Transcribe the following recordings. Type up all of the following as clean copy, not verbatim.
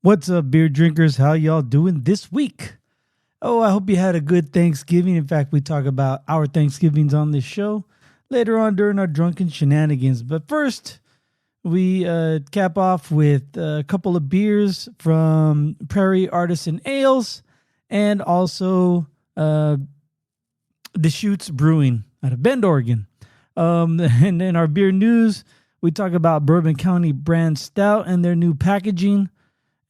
What's up, beer drinkers? How y'all doing this week? Oh, I hope you had a good Thanksgiving. In fact, we talk about our Thanksgivings on this show later on during our Drunken Shenanigans. But first, we cap off with a couple of beers from Prairie Artisan Ales and also Deschutes Brewing out of Bend, Oregon. And in our beer news, we talk about Bourbon County Brand Stout and their new packaging.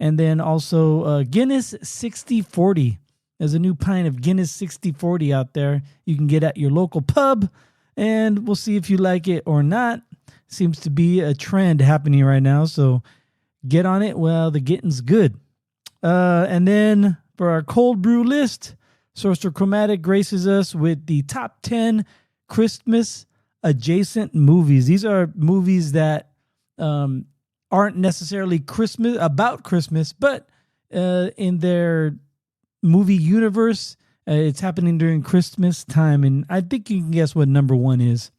And then also Guinness 6040. There's a new pint of Guinness 6040 out there you can get at your local pub. And we'll see if you like it or not. Seems to be a trend happening right now. So get on it while the getting's good. And then for our Cöld Brüe List, Sorcerer Chromatic graces us with the top 10 Christmas adjacent movies. These are movies that aren't necessarily Christmas about Christmas, but in their movie universe, it's happening during Christmas time. And I think you can guess what number one is.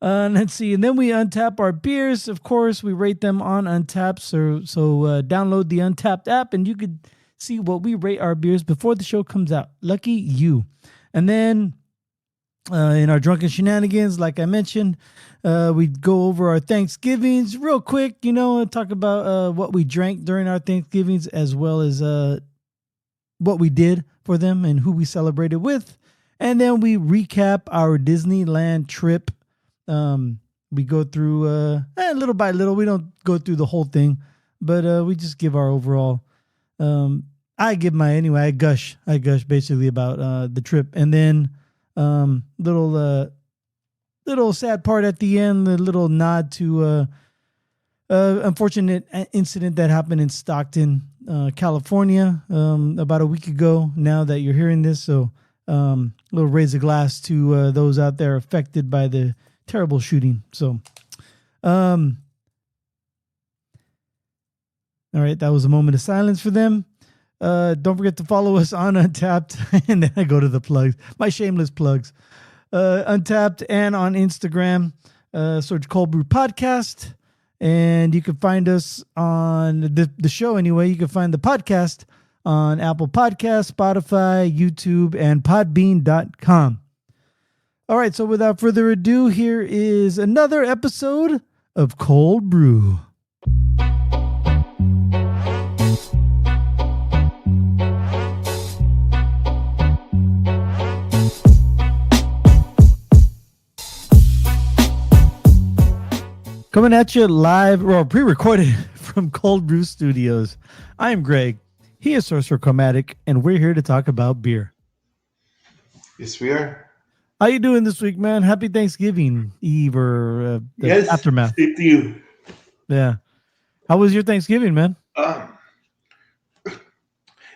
Let's see. And then we untap our beers. Of course, we rate them on Untappd. So download the Untappd app and you could see what we rate our beers before the show comes out. Lucky you. And then in our Drunken Shenanigans, like I mentioned, we go over our Thanksgivings real quick, talk about what we drank during our Thanksgivings as well as what we did for them and who we celebrated with. And then we recap our Disneyland trip. We go through little by little. We don't go through the whole thing, but we just give our overall. I gush basically about the trip. And then little sad part at the end, the little nod to unfortunate incident that happened in Stockton, California, about a week ago. Now that you're hearing this, so little raise a glass to those out there affected by the terrible shooting. So, all right, that was a moment of silence for them. Don't forget to follow us on Untappd. And then I go to the plugs, my shameless plugs. Untappd and on Instagram, search Cöld Brüe Podcast. And you can find us on the show anyway. You can find the podcast on Apple Podcasts, Spotify, YouTube, and Podbean.com. All right, so without further ado, here is another episode of Cöld Brüe. Coming at you live, or pre-recorded from Cöld Brüe Studios. I am Greg. He is Sorcerer Chromatic, and we're here to talk about beer. Yes, we are. How you doing this week, man? Happy Thanksgiving Eve or the aftermath. Same to you. Yeah. How was your Thanksgiving, man?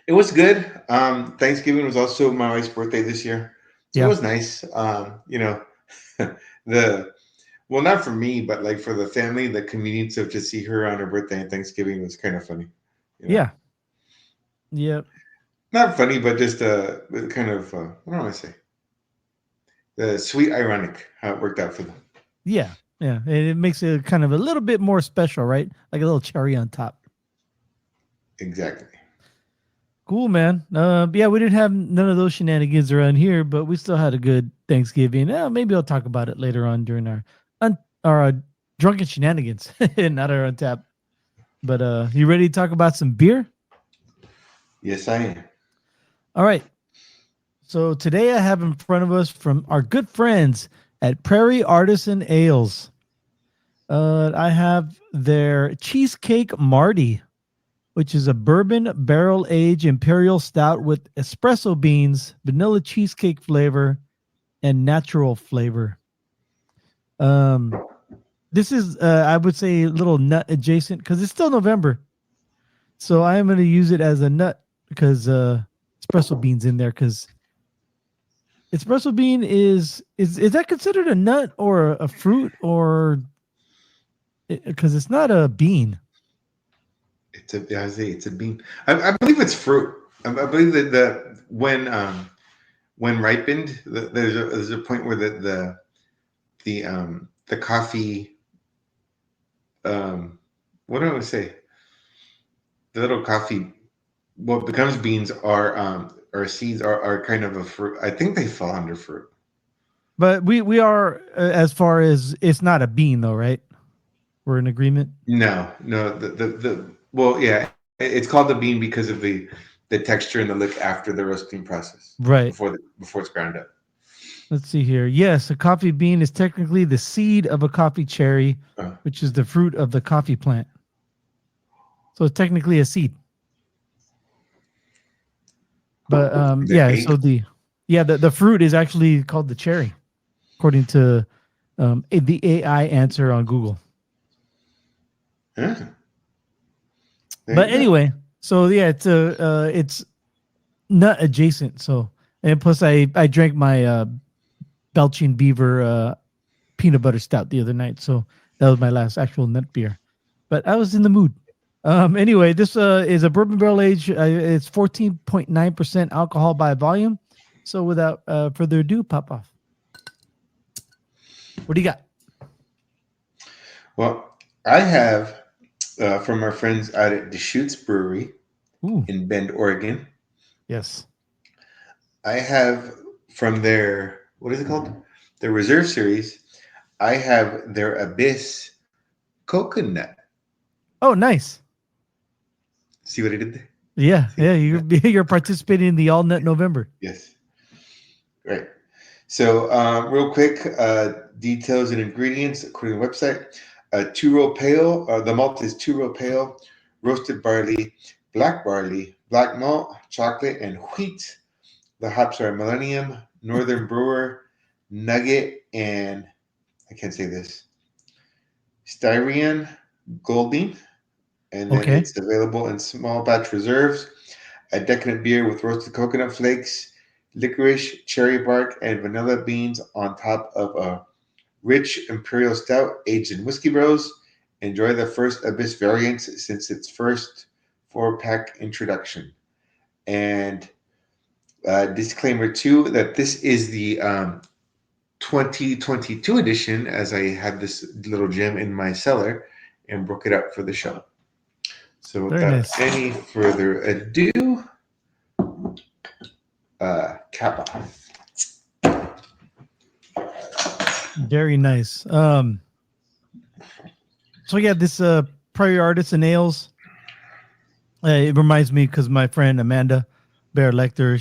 It was good. Thanksgiving was also my wife's birthday this year. So It was nice. Well, not for me, but like for the family, the convenience of to see her on her birthday and Thanksgiving was kind of funny. Yeah. Yep. Not funny, but just kind of, what do I say? The sweet ironic how it worked out for them. Yeah. Yeah. And it makes it kind of a little bit more special, right? Like a little cherry on top. Exactly. Cool, man. Yeah, we didn't have none of those shenanigans around here, but we still had a good Thanksgiving. Maybe I'll talk about it later on during our Drunken Shenanigans, not our Untappd. But you ready to talk about some beer? Yes, I am. All right. So today I have in front of us from our good friends at Prairie Artisan Ales. I have their Cheesecake Marty, which is a bourbon barrel-aged imperial stout with espresso beans, vanilla cheesecake flavor, and natural flavor. This is, I would say, a little nut adjacent because it's still November. So I am going to use it as a nut because espresso beans in there. Because espresso bean is that considered a nut or a fruit, or because it's not a bean? It's a bean. I believe it's fruit. I believe that when ripened, there's a point where the coffee, what do I say? the little coffee, what becomes beans or seeds are kind of a fruit. I think they fall under fruit. But we are as far as it's not a bean though, right? We're in agreement. No, no. The well, yeah, it's called the bean because of the texture and the look after the roasting process, Right. before it's ground up. Let's see here. Yes, a coffee bean is technically the seed of a coffee cherry, Oh. which is the fruit of the coffee plant. So it's technically a seed. But so the fruit is actually called the cherry, according to the AI answer on Google. Yeah. But anyway, so yeah, it's nut adjacent. So, and plus I drank my Belching Beaver peanut butter stout the other night. So that was my last actual nut beer. But I was in the mood. Anyway, this is a bourbon barrel age. It's 14.9% alcohol by volume. So without further ado, pop off. What do you got? Well, I have from our friends out at Deschutes Brewery in Bend, Oregon. Yes. I have from their, what is it called? Their Reserve Series. I have their Abyss Coconut. Oh, nice. See what I did there? Yeah, yeah. You're participating in the All Nut November. Yes. Right. So, real quick, details and ingredients according to the website. 2-row pale. The malt is 2-row pale, roasted barley, black malt, chocolate, and wheat. The hops are Millennium, Northern Brewer, Nugget, and I can't say this. Styrian Golding. And then it's available in small batch reserves. A decadent beer with roasted coconut flakes, licorice, cherry bark, and vanilla beans on top of a rich imperial stout aged in whiskey barrels. Enjoy the first Abyss variants since its first 4-pack introduction. And disclaimer too, that this is the 2022 edition, as I had this little gem in my cellar and broke it up for the show. So without any further ado, cap off. Very nice. So yeah, this Prairie Artisan Ales. It reminds me because my friend Amanda Bear Lecter,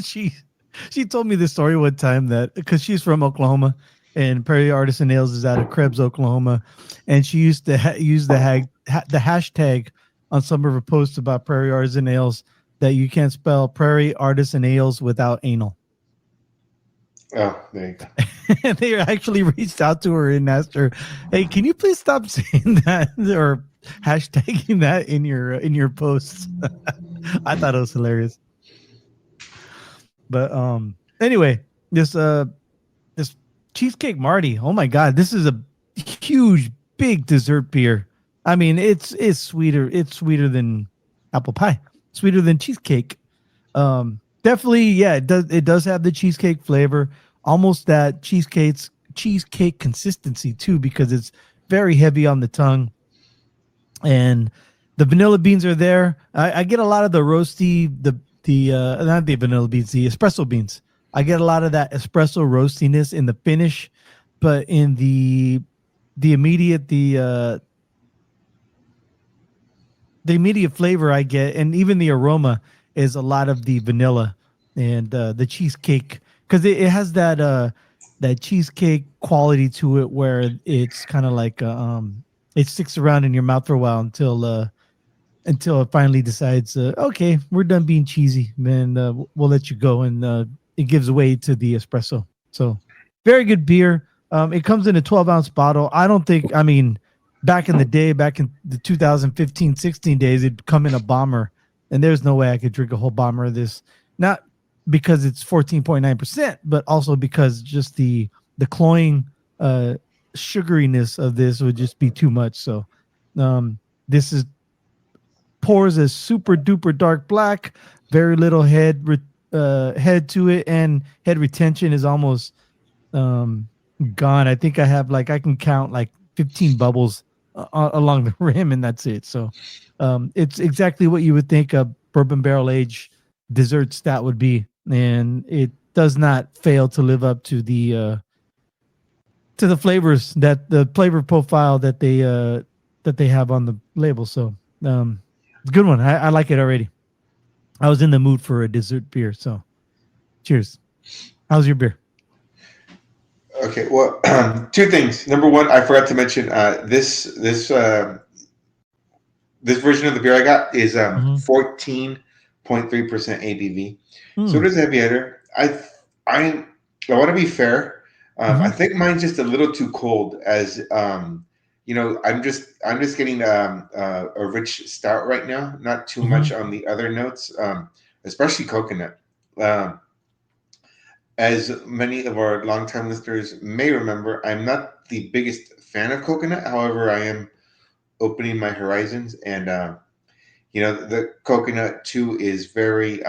she told me this story one time that because she's from Oklahoma and Prairie Artisan Ales is out of Krebs, Oklahoma, and she used to use the hashtag on some of her posts about Prairie Artisan Ales that you can't spell Prairie Artisan Ales without anal. Oh, there you go. And they actually reached out to her and asked her, "Hey, can you please stop saying that or hashtagging that in your posts?" I thought it was hilarious. But anyway, this Cheesecake Marty. Oh my God, this is a huge, big dessert beer. I mean, it's sweeter. It's sweeter than apple pie. Sweeter than cheesecake. Definitely, yeah. It does have the cheesecake flavor, almost that cheesecake consistency too, because it's very heavy on the tongue, and the vanilla beans are there. I get a lot of the roasty, not the vanilla beans, the espresso beans. I get a lot of that espresso roastiness in the finish, but in the immediate flavor I get, and even the aroma, is a lot of the vanilla and the cheesecake, because it has that cheesecake quality to it where it's kind of like it sticks around in your mouth for a while until it finally decides, okay, we're done being cheesy, then we'll let you go, and it gives way to the espresso. So very good beer. It comes in a 12-ounce bottle. I mean, back in the day, back in the 2015-16 days, it'd come in a bomber, and there's no way I could drink a whole bomber of this. Not because it's 14.9%, but also because just the cloying sugariness of this would just be too much. So this pours a super duper dark black, very little head to it, and head retention is almost gone. I think I have I can count 15 bubbles along the rim, and that's it. So it's exactly what you would think a bourbon barrel age dessert stout would be, and it does not fail to live up to the flavors, that the flavor profile that they have on the label. So it's a good one. I like it already. I was in the mood for a dessert beer, so cheers. How's your beer? Okay, well, two things. Number one, I forgot to mention this version of the beer I got is 14.3% ABV. So it is a heavy hitter. I want to be fair. I think mine's just a little too cold. As I'm just getting a rich stout right now. Not too much on the other notes, especially coconut. As many of our longtime listeners may remember, I'm not the biggest fan of coconut. However, I am opening my horizons, and the coconut too is very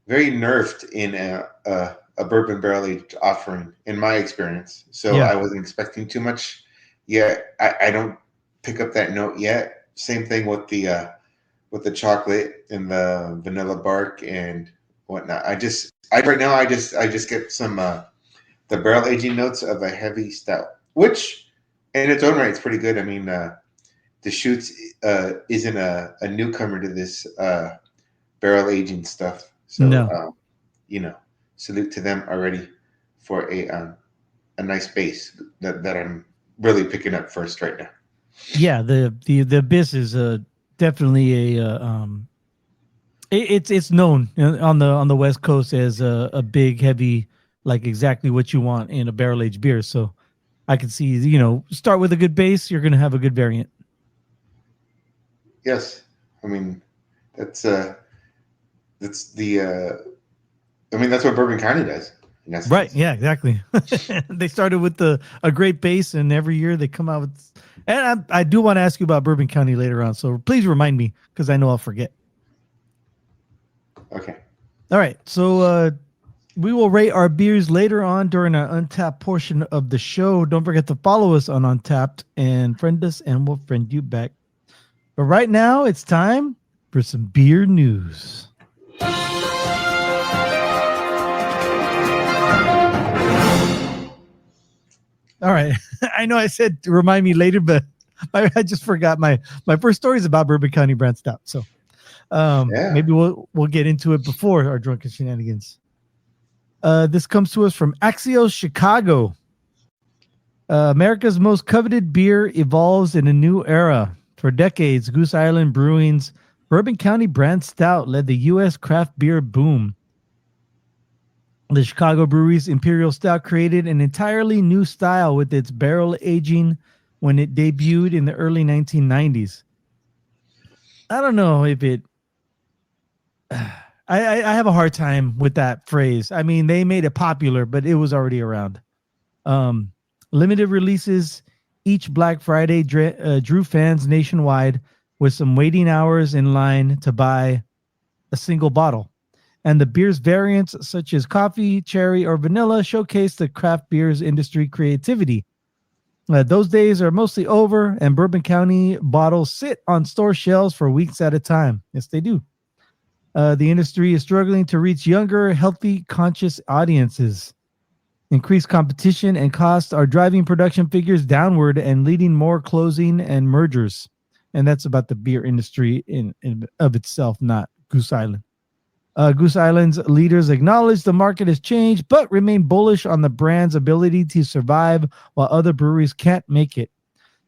very nerfed in a bourbon barrel aged offering, in my experience. So I wasn't expecting too much yet. I don't pick up that note yet. Same thing with the chocolate and the vanilla bark and whatnot. I just get some the barrel aging notes of a heavy stout, which in its own right is pretty good. I mean, Deschutes isn't a newcomer to this barrel aging stuff, so salute to them already for a nice base that I'm really picking up first right now. Yeah, the Abyss is definitely a it's known on the West Coast as a big, heavy, like exactly what you want in a barrel aged beer. So I can see, start with a good base, you're going to have a good variant. Yes, I mean that's the that's what Bourbon County does. Right? Yeah, exactly. They started with a great base, and every year they come out with. And I do want to ask you about Bourbon County later on, so please remind me because I know I'll forget. Okay. All right. So we will rate our beers later on during our Untappd portion of the show. Don't forget to follow us on Untappd and friend us, and we'll friend you back. But right now, it's time for some beer news. All right. I know I said remind me later, but I just forgot my first story is about Bourbon County Brand Stout. So maybe we'll get into it before our Drunken Shenanigans. This comes to us from Axios Chicago. America's most coveted beer evolves in a new era. For decades, Goose Island Brewing's Bourbon County Brand Stout led the U.S. craft beer boom. The Chicago Brewery's Imperial Stout created an entirely new style with its barrel aging when it debuted in the early 1990s. I don't know if it... I have a hard time with that phrase. I mean, they made it popular, but it was already around. Limited releases each Black Friday drew fans nationwide with some waiting hours in line to buy a single bottle. And the beer's variants, such as coffee, cherry, or vanilla, showcase the craft beers industry creativity. Those days are mostly over, and Bourbon County bottles sit on store shelves for weeks at a time. Yes, they do. The industry is struggling to reach younger, healthy, conscious audiences. Increased competition and costs are driving production figures downward and leading more closing and mergers. And that's about the beer industry in of itself, not Goose Island. Goose Island's leaders acknowledge the market has changed, but remain bullish on the brand's ability to survive while other breweries can't make it.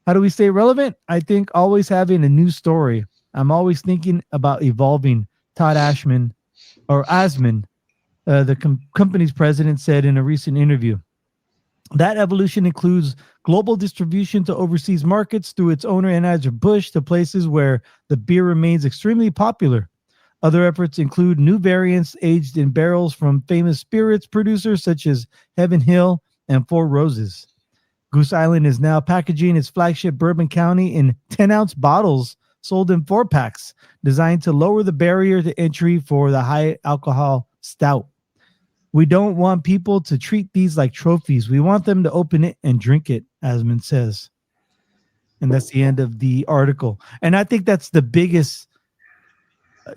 How do we stay relevant? I think always having a new story. I'm always thinking about evolving. Todd Asman, the company's president, said in a recent interview. That evolution includes global distribution to overseas markets through its owner Anheuser-Busch to places where the beer remains extremely popular. Other efforts include new variants aged in barrels from famous spirits producers such as Heaven Hill and Four Roses. Goose Island is now packaging its flagship Bourbon County in 10-ounce bottles sold in 4-packs, designed to lower the barrier to entry for the high alcohol stout. We don't want people to treat these like trophies. We want them to open it and drink it, Asman says. And that's the end of the article. And I think that's the biggest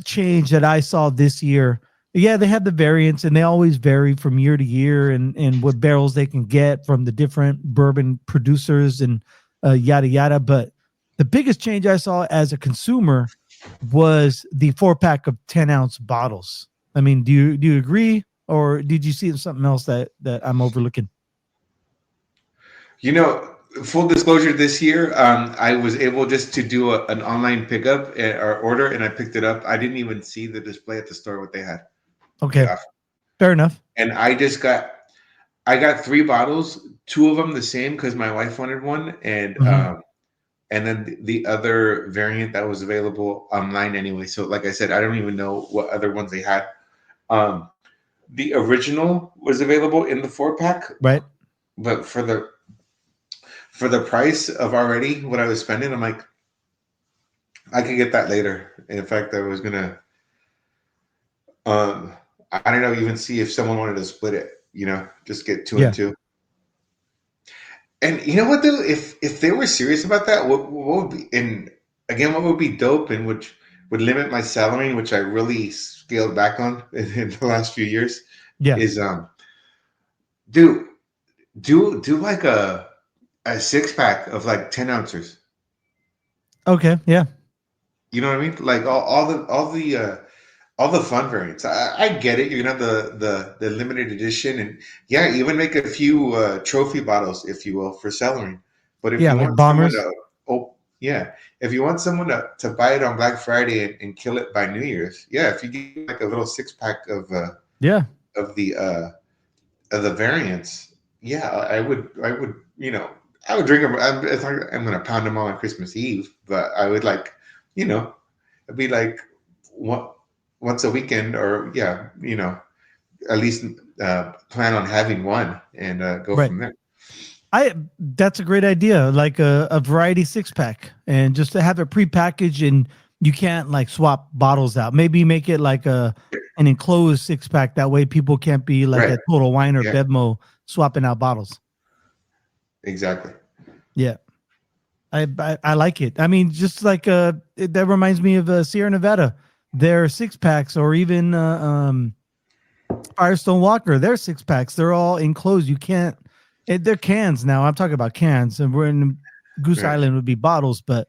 change that I saw this year. Yeah, they have the variants and they always vary from year to year and what barrels they can get from the different bourbon producers and yada yada. But the biggest change I saw as a consumer was the 4-pack of 10-ounce bottles. I mean, do you agree, or did you see something else that I'm overlooking? You know, full disclosure, this year, I was able just to do an online pickup or order, and I picked it up. I didn't even see the display at the store what they had. Okay, fair enough. And I got 3 bottles, 2 of them the same because my wife wanted one, and then the other variant that was available online anyway. So, like I said, I don't even know what other ones they had. The original was available in the 4-pack, right? But for the price of already what I was spending, I'm like, I could get that later. In fact, I was gonna, I don't know, even see if someone wanted to split it. Just get 2 and 2. And you know what though, if they were serious about that, what would be, and again, what would be dope and which would limit my salary, which I really scaled back on in the last few years, is do like a 6-pack of like 10 ounces. Okay, yeah. You know what I mean? Like all the fun variants. I get it. You're gonna have the limited edition, and even make a few trophy bottles, if you will, for cellaring. But if you like want bombers. if you want someone to buy it on Black Friday and kill it by New Year's, if you get like a little 6-pack of the variants, I would I would drink them. It's like I'm gonna pound them all on Christmas Eve, but I would it'd be like once a weekend, or at least plan on having one and go from there. That's a great idea, like a variety 6-pack, and just to have it prepackaged, and you can't like swap bottles out. Maybe make it like an enclosed 6-pack. That way people can't be like at Total Wine or Bevmo swapping out bottles. Exactly. Yeah. I like it. I mean, just like that reminds me of Sierra Nevada. Their 6-packs, or even Firestone Walker, their 6-packs, they're all enclosed. You can't. They're cans now. I'm talking about cans, and we're in Goose Island would be bottles, but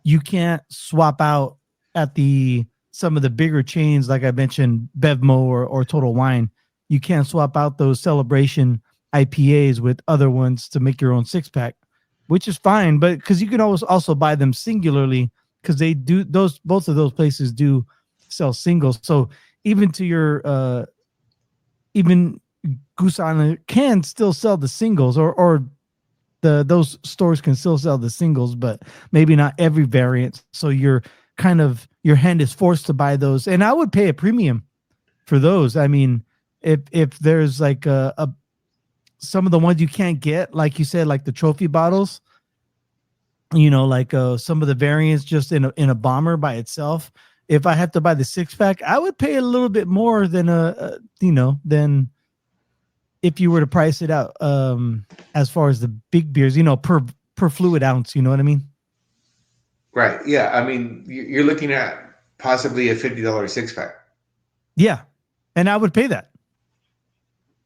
you can't swap out at some of the bigger chains, like I mentioned, Bevmo or Total Wine. You can't swap out those Celebration IPAs with other ones to make your own 6-pack, which is fine. But because you can always also buy them singularly, because they do both of those places do sell singles. So even to your even Goose Island can still sell the singles, or those stores can still sell the singles, but maybe not every variant. So your hand is forced to buy those, and I would pay a premium for those. I mean, if there's like some of the ones you can't get, like you said, like the trophy bottles, like some of the variants just in a bomber by itself. If I have to buy the 6-pack, I would pay a little bit more than than if you were to price it out as far as the big beers, per fluid ounce. You know what I mean? Right. Yeah. I mean, you're looking at possibly a $50 6-pack. Yeah, and I would pay that.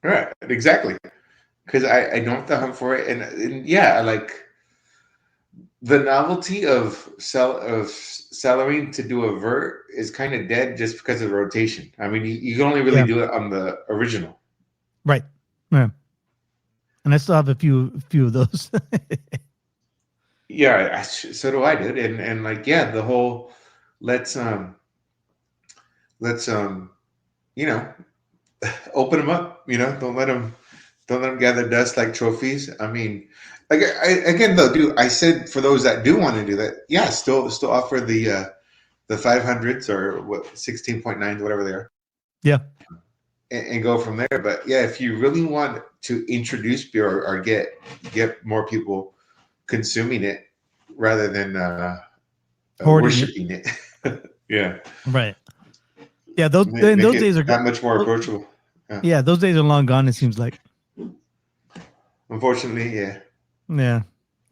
Right. Exactly. Because I don't have to hunt for it, and I like the novelty of cellaring to do a vert is kind of dead just because of rotation. I mean, you can only really do it on the original. Right. Yeah. And I still have a few of those. Yeah, so do I, dude. And like, the whole let's open them up. Don't let them gather dust like trophies. I mean, like again though, dude, I said for those that do want to do that, still offer the 500s or what 16.9s, whatever they are. Yeah. And go from there. But if you really want to introduce beer or get more people consuming it rather than worshiping it. Yeah. Right. Yeah, those days are that much more approachable. Yeah, those days are long gone, it seems like. Unfortunately, yeah. Yeah.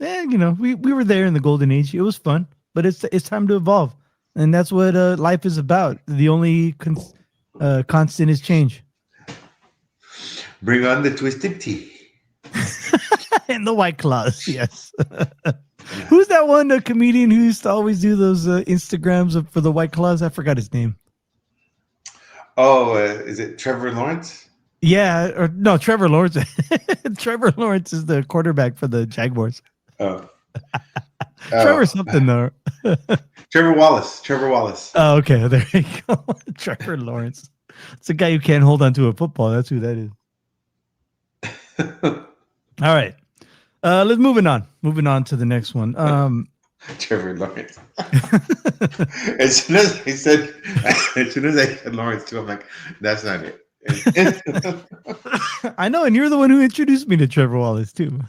we were there in the golden age. It was fun, but it's time to evolve, and that's what life is about. The only constant is change. Bring on the twisted tea. And the White Claws, yes. Who's that one comedian who used to always do those Instagrams for the White Claws? I forgot his name. Oh, is it Trevor Lawrence? Yeah, or no, Trevor Lawrence. Trevor Lawrence is the quarterback for the Jaguars. Oh. Trevor something though. Trevor Wallace. Oh, okay. There you go. Trevor Lawrence. It's a guy who can't hold on to a football. That's who that is. All right. Let's moving on. Moving on to the next one. Trevor Lawrence. as soon as I said Lawrence too, I'm like, that's not it. I know, and you're the one who introduced me to Trevor Wallace too.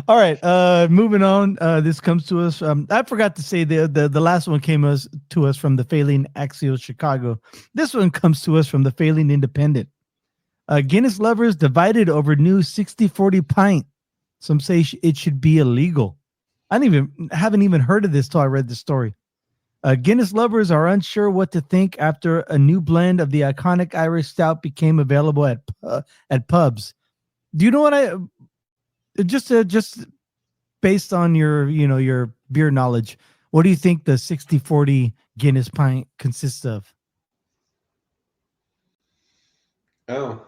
All right, moving on. This comes to us. I forgot to say the last one came to us from the Failing Axios Chicago. This one comes to us from the Failing Independent. Guinness lovers divided over new 60-40 pint. Some say it should be illegal. I haven't even heard of this till I read the story. Guinness lovers are unsure what to think after a new blend of the iconic Irish stout became available at pubs. Do you know what just based on your beer knowledge, what do you think the 60-40 Guinness pint consists of? Oh,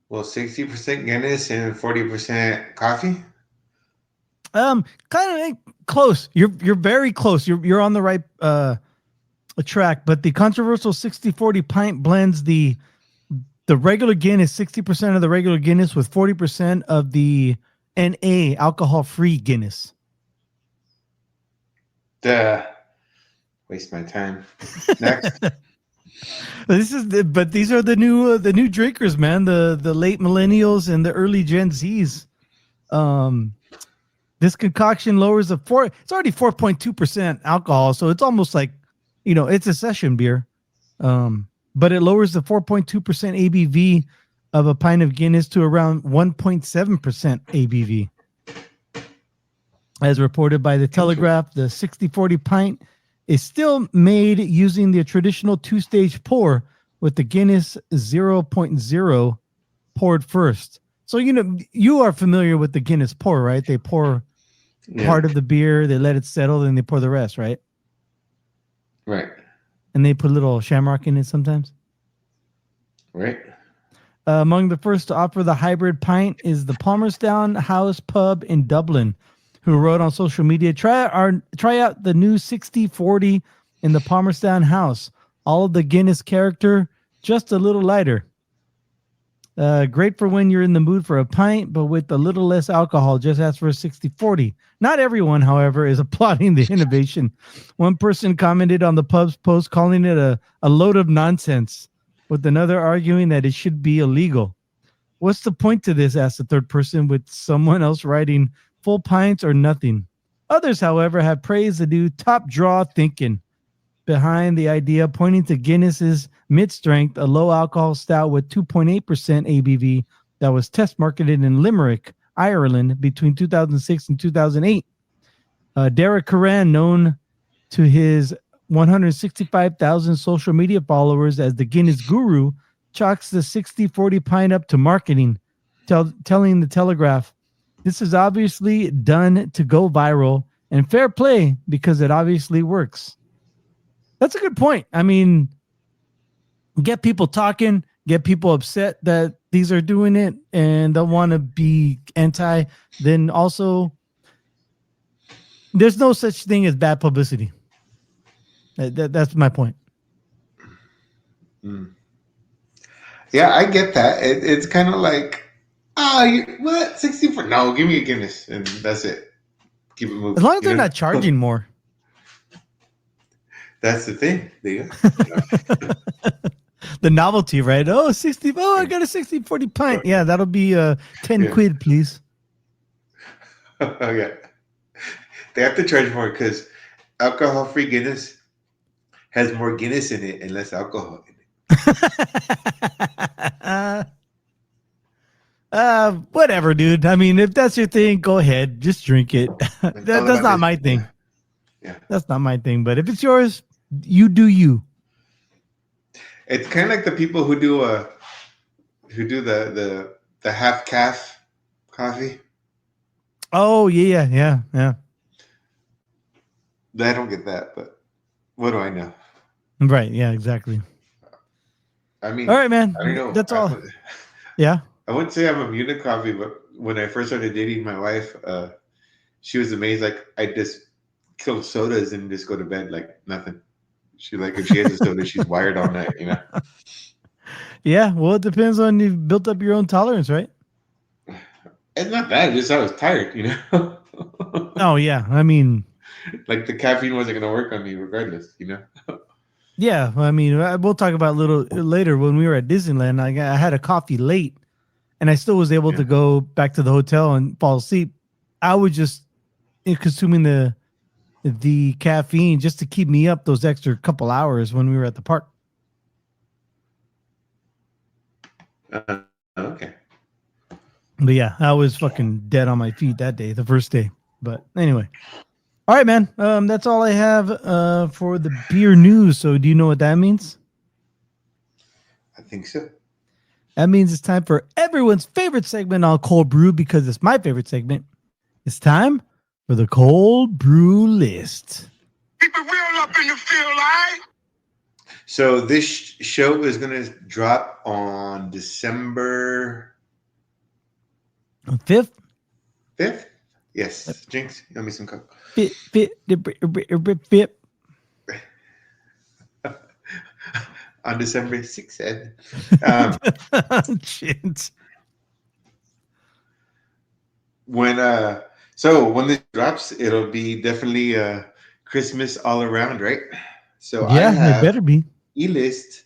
well, 60% Guinness and 40% coffee. Kind of close. You're very close. You're on the right track. But the controversial 60-40 pint blends the regular Guinness, 60% of the regular Guinness with 40% of the NA alcohol-free Guinness. Waste my time. Next. These are the new drinkers, man. The late millennials and the early Gen Zs. This concoction lowers it's already 4.2% alcohol, so it's almost like, it's a session beer. But it lowers the 4.2% ABV of a pint of Guinness to around 1.7% ABV. As reported by the Telegraph, the 60-40 pint is still made using the traditional two-stage pour with the Guinness 0.0 poured first. So, you are familiar with the Guinness pour, right? They pour part of the beer, they let it settle, then they pour the rest, right? Right. And they put a little shamrock in it sometimes. Right. Among the first to offer the hybrid pint is the Palmerston House Pub in Dublin, who wrote on social media, try out the new 60-40 in the Palmerston House. All of the Guinness character, just a little lighter. Great for when you're in the mood for a pint, but with a little less alcohol. Just ask for a 60-40. Not everyone, however, is applauding the innovation. One person commented on the pub's post calling it a load of nonsense, with another arguing that it should be illegal. What's the point to this? Asked the third person, with someone else writing full pints or nothing. Others, however, have praised the new top draw thinking behind the idea, pointing to Guinness's mid-strength, a low-alcohol stout with 2.8% ABV that was test marketed in Limerick, Ireland, between 2006 and 2008. Derek Curran, known to his 165,000 social media followers as the Guinness Guru, chalks the 60-40 pint up to marketing, telling the Telegraph, "This is obviously done to go viral, and fair play because it obviously works." That's a good point. I mean, get people talking, get people upset that these are doing it and they'll want to be anti. Then also, there's no such thing as bad publicity. That's my point. Yeah, I get that. It's kind of like, what? 64? No, give me a Guinness, and that's it. Keep it moving. As long as they're not charging more. That's the thing. The novelty, right? Oh, 60. Oh, I got a 60-40 pint. Yeah, that'll be 10 quid, please. Oh, yeah. They have to charge more because alcohol-free Guinness has more Guinness in it and less alcohol in it. Whatever, dude. I mean, if that's your thing, go ahead. Just drink it. It's all That's about not this. my thing. Yeah. That's not my thing. But if it's yours, you do you. It's kind of like the people who do the half calf coffee. Oh yeah. I don't get that, but what do I know? Right. Yeah. Exactly. I mean, All right, man. I don't know. That's all. Yeah. I wouldn't say I'm immune to coffee, but when I first started dating my wife, she was amazed. Like I just kill sodas and just go to bed like nothing. She like if she has a soda, she's wired all night. You know. Yeah. Well, it depends on you've built up your own tolerance, right? It's not that. It's just I was tired. You know. Oh yeah. I mean, Like the caffeine wasn't going to work on me regardless. You know. yeah. I mean, we'll talk about a little later when we were at Disneyland. I had a coffee late, and I still was able to go back to the hotel and fall asleep. I was just consuming the caffeine just to keep me up those extra couple hours when we were at the park. Okay. But yeah, I was fucking dead on my feet that day, the first day. But anyway. All right, man. That's all I have for the beer news. So do you know what that means? I think so. That means it's time for everyone's favorite segment on Cöld Brüe, because it's my favorite segment. It's time for the Cöld Brüe List. Keep it real up in the field, right? So this show is going to drop on December 5th? 5th? Yes. Jinx, give me some coke. Fit. On December 6th. Shit. When this drops, it'll be definitely Christmas all around, right? So Yeah, I have it better be. a list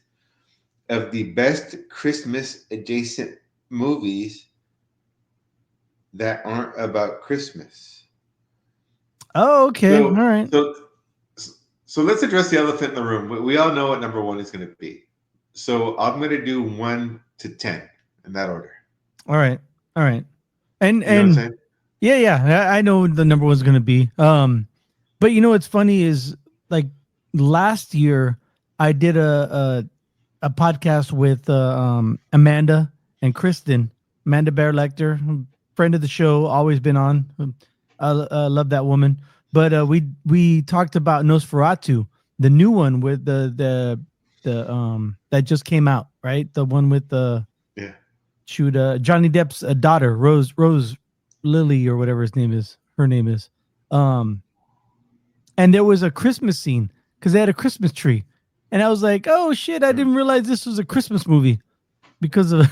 of the best Christmas adjacent movies that aren't about Christmas. Oh, okay. So, all right. So let's address the elephant in the room. We all know what number 1 is going to be. So I'm going to do 1 to 10 in that order. All right. And You know what I'm saying? yeah. I know the number 1's going to be. But you know what's funny is like last year I did a podcast with Amanda and Kristen. Amanda Bear Lecter, friend of the show, always been on. I love that woman. But we talked about Nosferatu, the new one with the that just came out, right? The one with the Johnny Depp's daughter, Rose Lily or whatever her name is. And there was a Christmas scene because they had a Christmas tree, and I was like, oh shit, I didn't realize this was a Christmas movie because of.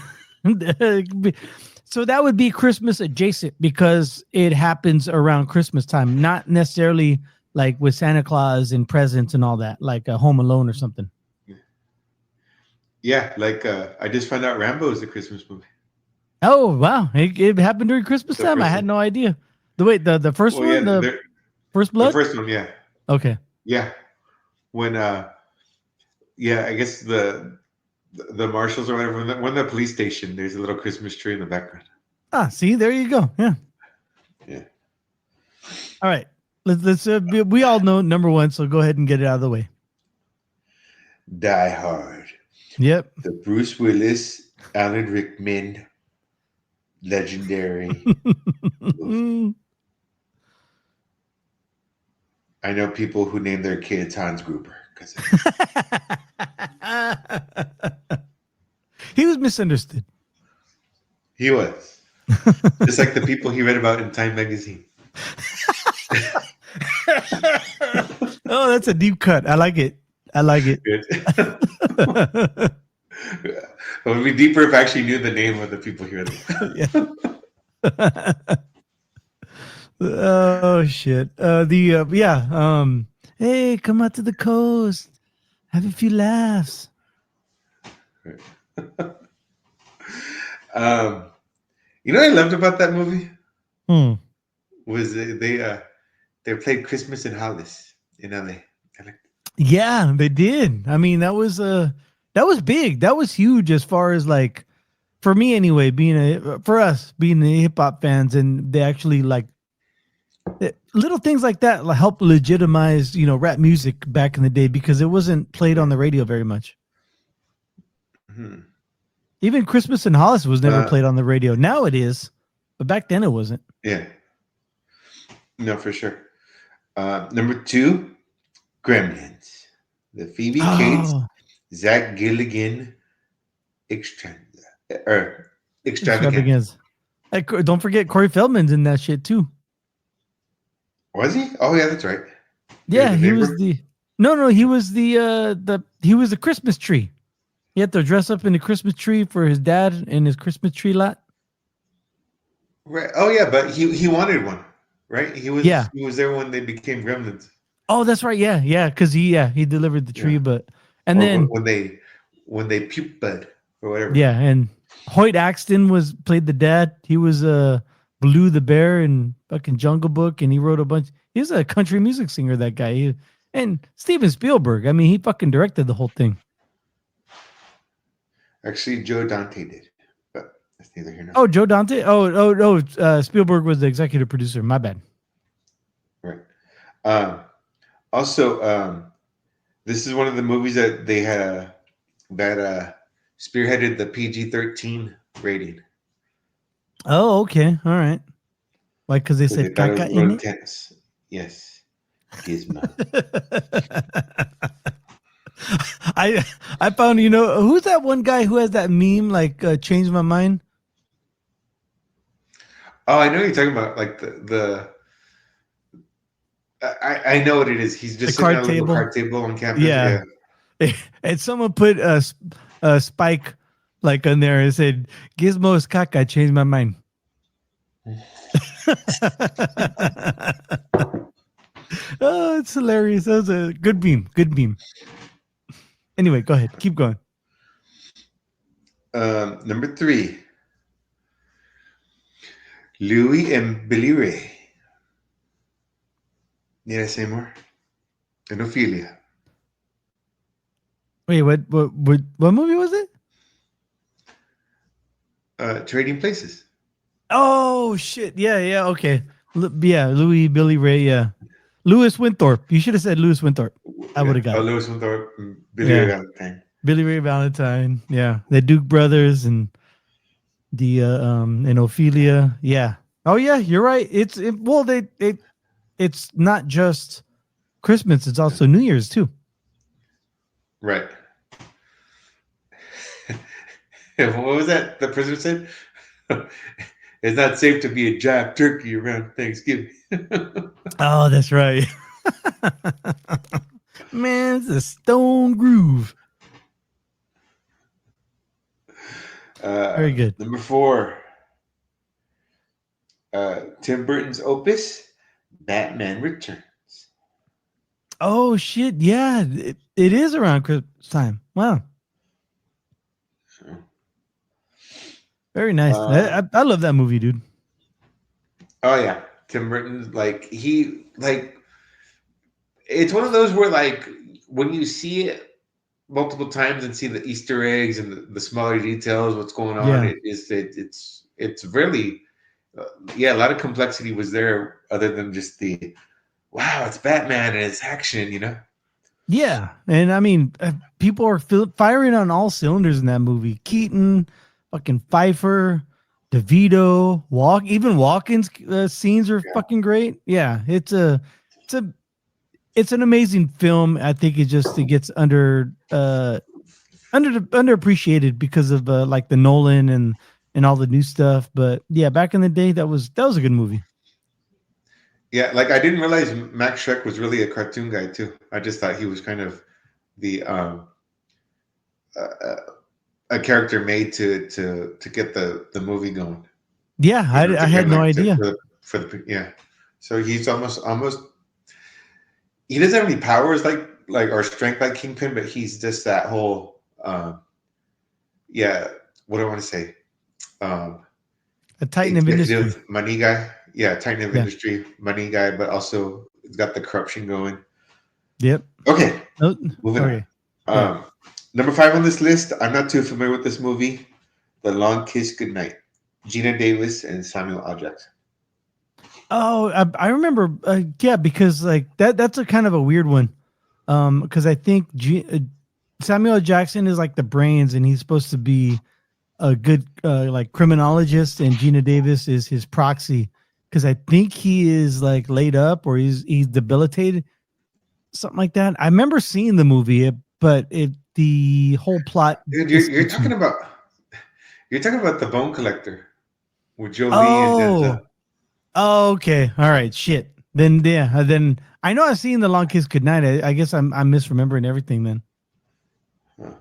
So that would be Christmas adjacent because it happens around Christmas time, not necessarily like with Santa Claus and presents and all that, like a Home Alone or something. Yeah, like I just found out Rambo is a Christmas movie. Oh wow, it happened during Christmas time. I had no idea. The first one, the First Blood. The first one, yeah. Okay. Yeah, when I guess the marshals or whatever, when the police station, there's a little Christmas tree in the background. See, there you go. Yeah. All right. Let's we all know number 1, so go ahead and get it out of the way. Die Hard. Yep. The Bruce Willis, Alan Rickman, legendary. I know people who name their kids Hans Gruber because he was misunderstood. He was. Just like the people he read about in Time magazine. Oh, that's a deep cut. I like it. Good. It would be deeper if I actually knew the name of the people he read about. Oh shit. Hey, come out to the coast. Have a few laughs. You know what I loved about that movie? Was they played Christmas in Hollis in LA. Yeah, they did. I mean, that was big. That was huge as far as like for me anyway, for us being the hip hop fans, and they actually like little things like that help legitimize, rap music back in the day because it wasn't played on the radio very much. Hmm. Even Christmas in Hollis was never played on the radio. Now it is, but back then it wasn't. Yeah. No, for sure. Number 2, Gremlins. The Phoebe Cates, Zach Gilligan extravaganza. Don't forget Corey Feldman's in that shit too. Was he? Oh yeah, that's right. Yeah, he was the he was the Christmas tree. He had to dress up in the Christmas tree for his dad in his Christmas tree lot. Right. Oh yeah, but he wanted one, right? He was there when they became gremlins. Oh, that's right. Yeah, because he delivered the tree, and then when they puke bud or whatever. Yeah, and Hoyt Axton played the dad. He was Blue the Bear in fucking Jungle Book, and he wrote a bunch. He's a country music singer, that guy. And Steven Spielberg. I mean, he fucking directed the whole thing. Actually, Joe Dante did, but that's neither here nor there. Oh, Joe Dante. Oh, Spielberg was the executive producer. My bad. Right. Also, this is one of the movies that they had that spearheaded the PG-13 rating. Oh, okay, all right. Why? Because they said caca in it. Tense. Yes, Gizmo. I found, who's that one guy who has that meme like changed my mind? Oh, I know you're talking about, like the I know what it is. He's just sitting at a little card table on campus. Yeah. And someone put a Spike like on there and said, Gizmo's caca changed my mind. Oh, it's hilarious. That was a good beam. Good beam. Anyway, go ahead. Keep going. Number 3. Louis and Billy Ray. Need I say more? And Ophelia. Wait, what movie was it? Trading Places. Oh shit! Yeah. Okay. Louis, Billy Ray. Yeah, Louis Winthorpe. You should have said Louis Winthorpe. I would have got it. Louis Winthorpe, Billy Ray Valentine. Billy Ray Valentine. Yeah, the Duke brothers and the and Ophelia. Yeah. Oh yeah, you're right. It's not just Christmas. It's also New Year's too. Right. What was that? The president said, "It's not safe to be a jive turkey around Thanksgiving." Oh, that's right. Man, it's a stone groove. Very good. Number 4. Tim Burton's opus, Batman Returns. Oh shit! Yeah, it is around Christmas time. Wow. Very nice. I love that movie, dude. Oh yeah, Tim Burton. It's one of those where when you see it multiple times and see the Easter eggs and the smaller details, what's going on, it's really a lot of complexity was there other than just the wow, it's Batman and it's action, Yeah, and I mean, people are firing on all cylinders in that movie. Keaton, fucking Pfeiffer, DeVito, even Walken's scenes are fucking great. Yeah, it's an amazing film. I think it gets underappreciated because of like the Nolan and all the new stuff. But yeah, back in the day, that was a good movie. Yeah, I didn't realize Max Schreck was really a cartoon guy too. I just thought he was kind of the a character made to get the movie going. Yeah, I had no idea. So he's almost he doesn't have any powers like or strength like Kingpin, but he's just that whole what do I want to say? A titan of industry, money guy. Yeah, titan of industry, money guy, but also it's got the corruption going. Yep. Okay. Moving on. Number 5 on this list. I'm not too familiar with this movie. The Long Kiss Goodnight. Gina Davis and Samuel L. Jackson. Oh, I remember. Yeah, because like that's a kind of a weird one. Because I think Samuel L. Jackson is like the brains, and he's supposed to be a good like criminologist, and Gina Davis is his proxy. Because I think he is like laid up or he's debilitated, something like that. I remember seeing the movie, but the whole plot. Dude, you're talking about the Bone Collector with Joe Lee and Denzel. Oh, okay. All right. Shit. Then yeah. Then I know I've seen The Long Kiss Goodnight. I guess I'm misremembering everything then. Huh.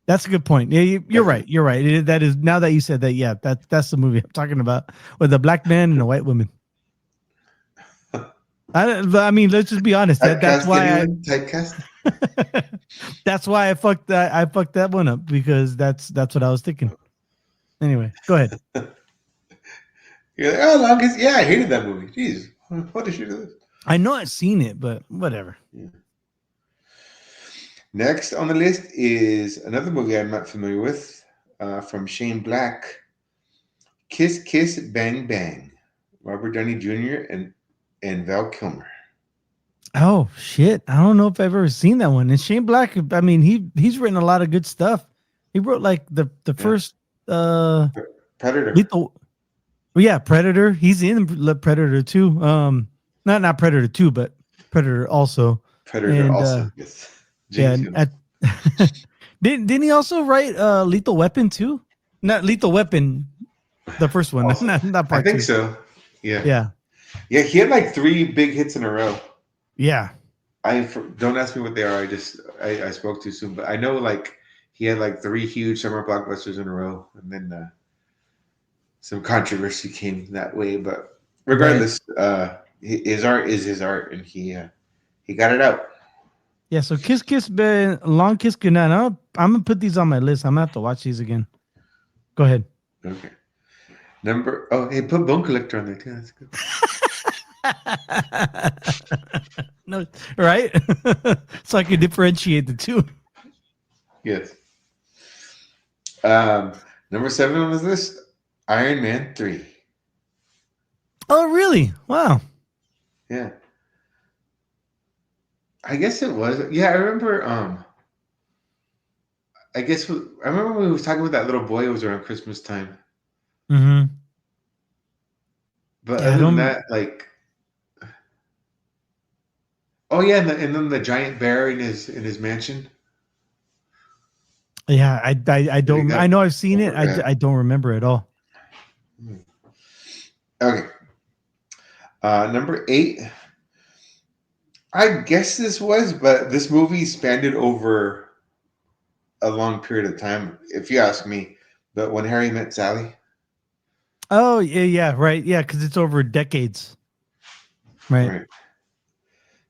That's a good point. Yeah, you're right. You're right. That is, now that you said that. Yeah, that's the movie I'm talking about with a black man and a white woman. I mean, let's just be honest. That's why typecast. That's why I fucked that one up, because that's what I was thinking. Anyway, go ahead. You're like, oh, Longest. Yeah, I hated that movie. Jeez, what did you do this? I know I've seen it, but whatever. Yeah. Next on the list is another movie I'm not familiar with, from Shane Black. Kiss Kiss Bang Bang. Robert Downey Jr. and Val Kilmer. Oh shit! I don't know if I've ever seen that one. And Shane Black, I mean, he's written a lot of good stuff. He wrote like the first Predator. Lethal. Yeah, Predator. He's in Predator 2. Not Predator 2, but Predator also. Predator also. Yes. James, yeah. Didn't he also write Lethal Weapon 2? Not Lethal Weapon, the first one. not part 2. I think so. Yeah. Yeah. Yeah, he had like 3 big hits in a row. Yeah. Don't ask me what they are. I spoke too soon, but I know like he had like 3 huge summer blockbusters in a row, and then some controversy came that way. But regardless, his art is his art, and he got it out. Yeah. So Kiss Kiss Long Kiss Goodnight. I'm gonna put these on my list. I'm gonna have to watch these again. Go ahead. Okay. Hey, put Bone Collector on there too. That's good. No, right? So I can differentiate the two. Yes. Number 7 on this list, Iron Man 3. Oh, really? Wow. Yeah. I guess it was. Yeah, I remember. I remember when we was talking about that little boy. It was around Christmas time. Mm-hmm. But other than that, like, oh yeah, and then the giant bear in his mansion. Yeah, I don't. I know I've seen it. I don't remember at all. Okay. Number 8. I guess but this movie spanned over a long period of time, if you ask me. But When Harry Met Sally. Oh yeah, right, yeah, because it's over decades, right?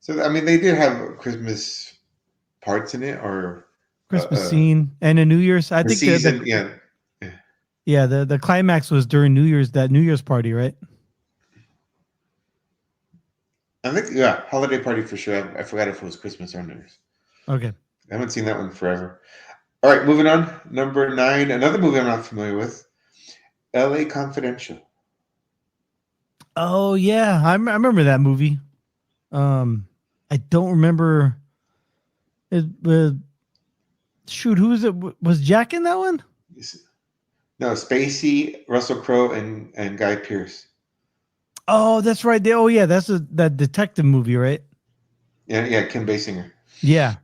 So I mean, they did have Christmas parts in it, or Christmas scene and a New Year's. I think season, yeah. The climax was during New Year's party, right? I think holiday party for sure. I forgot if it was Christmas or New Year's. Okay, I haven't seen that one forever. All right, moving on. Number 9, another movie I'm not familiar with. L.A. Confidential. Oh yeah, I remember that movie. I don't remember it. Shoot, who was it? Was Jack in that one? No, Spacey, Russell Crowe, and Guy Pearce. Oh, that's right. That's that detective movie, right? Yeah, Kim Basinger. Yeah.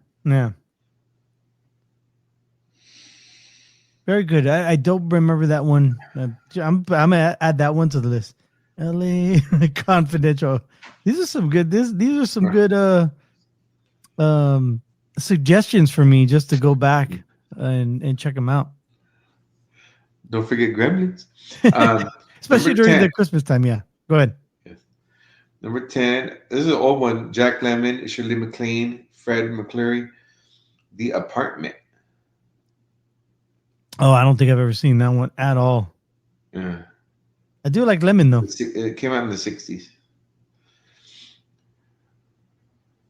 Very good. I don't remember that one. I'm gonna add that one to the list. LA Confidential. These are some good. These are some good suggestions for me just to go back and check them out. Don't forget Gremlins. Especially during the Christmas time. Yeah. Go ahead. Yes. Number 10. This is an old one. Jack Lemmon, Shirley MacLaine, Fred McCleary. The Apartment. Oh, I don't think I've ever seen that one at all. Yeah. I do like Lemon though. It came out in the 60s.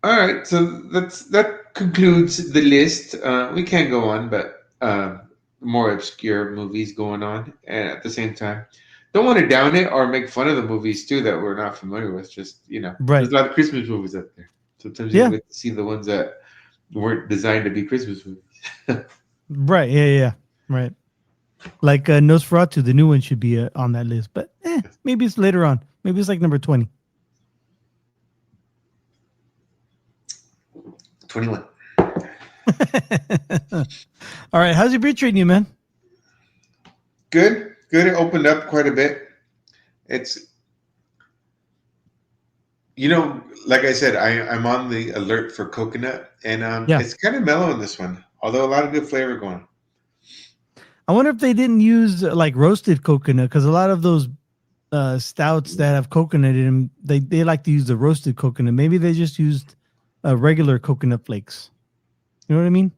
All right, so that concludes the list. We can go on, but more obscure movies going on, and at the same time, don't want to down it or make fun of the movies too that we're not familiar with. Just there's Right. a lot of Christmas movies out there. Sometimes you Yeah. don't get to see the ones that weren't designed to be Christmas movies. Right. Yeah. Right. Like Nosferatu, the new one should be on that list, but maybe it's later on. Maybe it's like number 20. 21. All right. How's your beer treating you, man? Good. It opened up quite a bit. It's, like I said, I'm on the alert for coconut, and it's kind of mellow in this one, although a lot of good flavor going. I wonder if they didn't use like roasted coconut, because a lot of those stouts that have coconut in them, they like to use the roasted coconut. Maybe they just used regular coconut flakes. You know what I mean?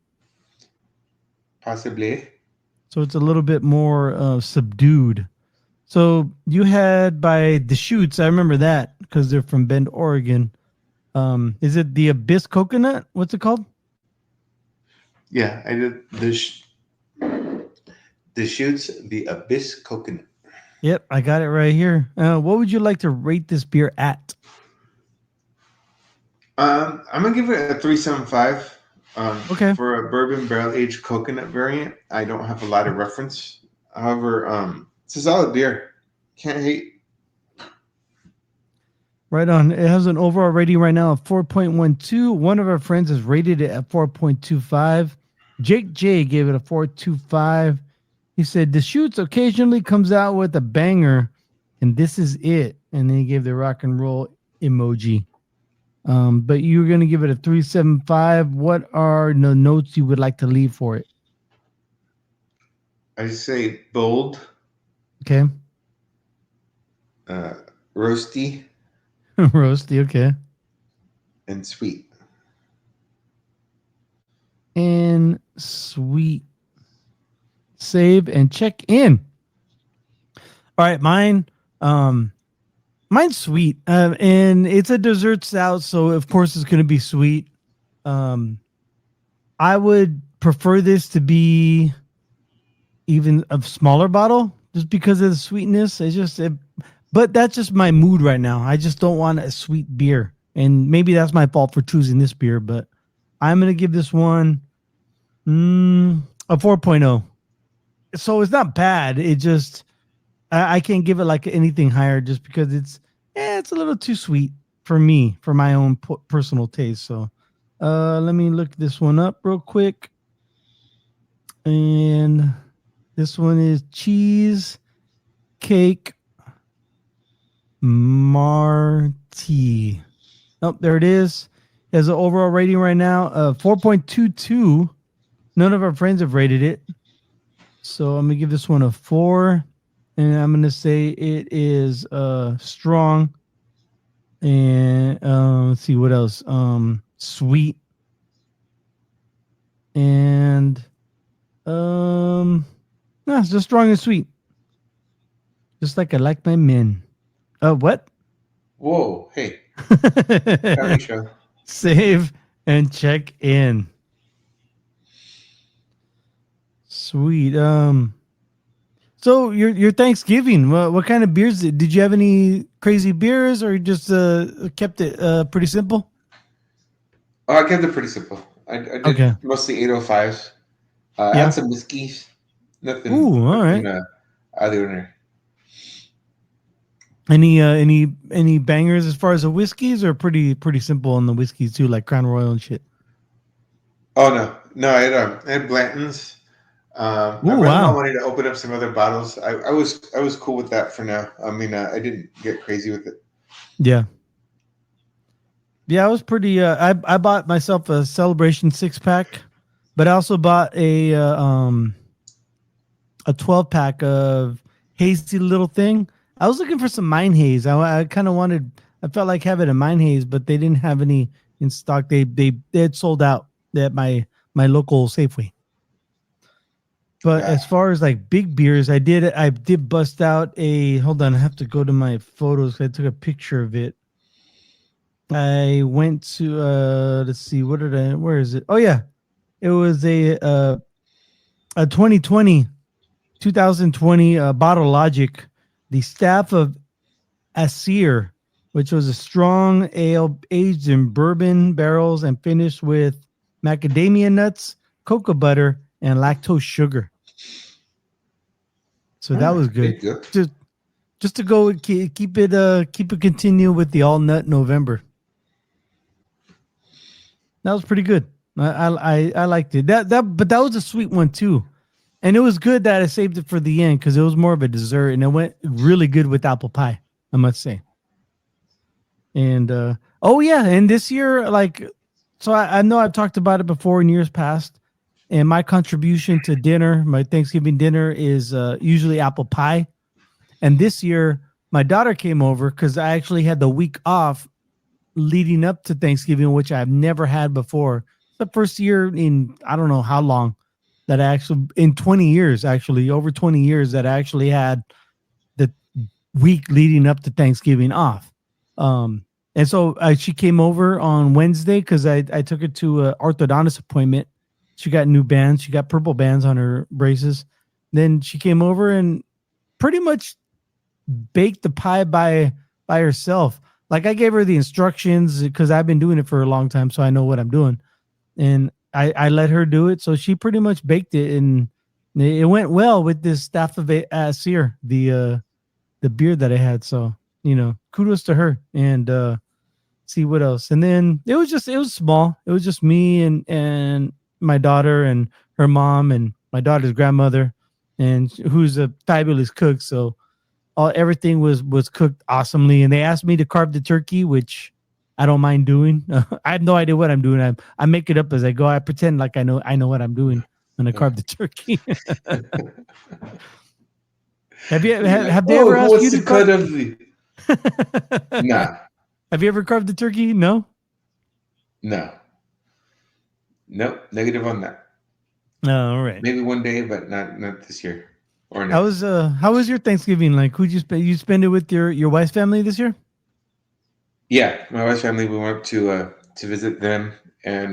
Possibly. So it's a little bit more subdued. So you had by Deschutes, I remember that because they're from Bend, Oregon. Is it the Abyss coconut? What's it called? Yeah, I did Deschutes the Abyss coconut. Yep, I got it right here. What would you like to rate this beer at? I'm gonna give it a 3.75. Okay. For a bourbon barrel aged coconut variant, I don't have a lot of reference. However, it's a solid beer. Can't hate. Right on. It has an overall rating right now of 4.12. One of our friends has rated it at 4.25. Jake J gave it a 4.25. He said Deschutes occasionally comes out with a banger, and this is it. And then he gave the rock and roll emoji. But you're going to give it a 3.75. What are the notes you would like to leave for it? I say bold. Okay. Roasty. Roasty, okay. And sweet. And sweet. Save and check in. All right, mine. Mine's sweet, and it's a dessert stout, so of course it's going to be sweet. I would prefer this to be even a smaller bottle, just because of the sweetness. But that's just my mood right now. I just don't want a sweet beer, and maybe that's my fault for choosing this beer. But I'm going to give this one a 4.0. So it's not bad. It just I can't give it like anything higher just because it's a little too sweet for me, for my own personal taste. So let me look this one up real quick. And this one is cheese cake Marty. Oh, there it is. It has an overall rating right now of 4.22. None of our friends have rated it. So I'm going to give this one a 4. And I'm going to say it is strong. And let's see what else. Sweet. And it's just strong and sweet. Just like I like my men. What? Whoa, hey. Show. Save and check in. Sweet. So your Thanksgiving, what kind of beers did you have? Any crazy beers, or you just kept it pretty simple? Oh, I kept it pretty simple. I did mostly 805s. I had some whiskeys. Nothing. Ooh, all right. Out of the ordinary. Any bangers as far as the whiskeys, or pretty simple on the whiskeys too, like Crown Royal and shit? Oh no, I had Blanton's. I wanted to open up some other bottles. I was cool with that for now. I mean, I didn't get crazy with it. Yeah, I was pretty. I bought myself a Celebration 6-pack, but I also bought a 12-pack of hazy little thing. I was looking for some Mine Haze. I kind of wanted. I felt like having a Mine Haze, but they didn't have any in stock. They had sold out at my local Safeway. But as far as like big beers, I did bust out a. Hold on, I have to go to my photos. I took a picture of it. I went to let's see, where is it? Oh yeah, it was a 2020 Bottle Logic, the Staff of Asir, which was a strong ale aged in bourbon barrels and finished with macadamia nuts, cocoa butter, and lactose sugar. So that was good. Just to go keep it continue with the all nut November. That was pretty good. I liked it. But that was a sweet one too. And it was good that I saved it for the end because it was more of a dessert and it went really good with apple pie, I must say. And and this year, so I know I've talked about it before in years past. And my contribution to dinner, my Thanksgiving dinner, is usually apple pie. And this year, my daughter came over because I actually had the week off leading up to Thanksgiving, which I've never had before. It's the first year in I don't know how long that I actually, in 20 years, actually, over 20 years, that I actually had the week leading up to Thanksgiving off. And so she came over on Wednesday because I took her to an orthodontist appointment. She got new bands. She got purple bands on her braces. Then she came over and pretty much baked the pie by herself. Like I gave her the instructions because I've been doing it for a long time, so I know what I'm doing. And I let her do it. So she pretty much baked it, and it went well with this Staff of Asir, the beer that I had. So, kudos to her. And see what else. And then it was small. It was just me and my daughter and her mom and my daughter's grandmother, and who's a fabulous cook. So everything was cooked awesomely. And they asked me to carve the turkey, which I don't mind doing. I have no idea what I'm doing. I make it up as I go. I pretend like I know what I'm doing when I carve the turkey. Have they ever asked you to carve the? Nah. Have you ever carved the turkey? No. No. Nope. Negative on that. Oh, all right. Maybe one day, but not this year. Or how was your Thanksgiving? Like, who'd you spend? You spend it with your wife's family this year? Yeah, my wife's family. We went to visit them, and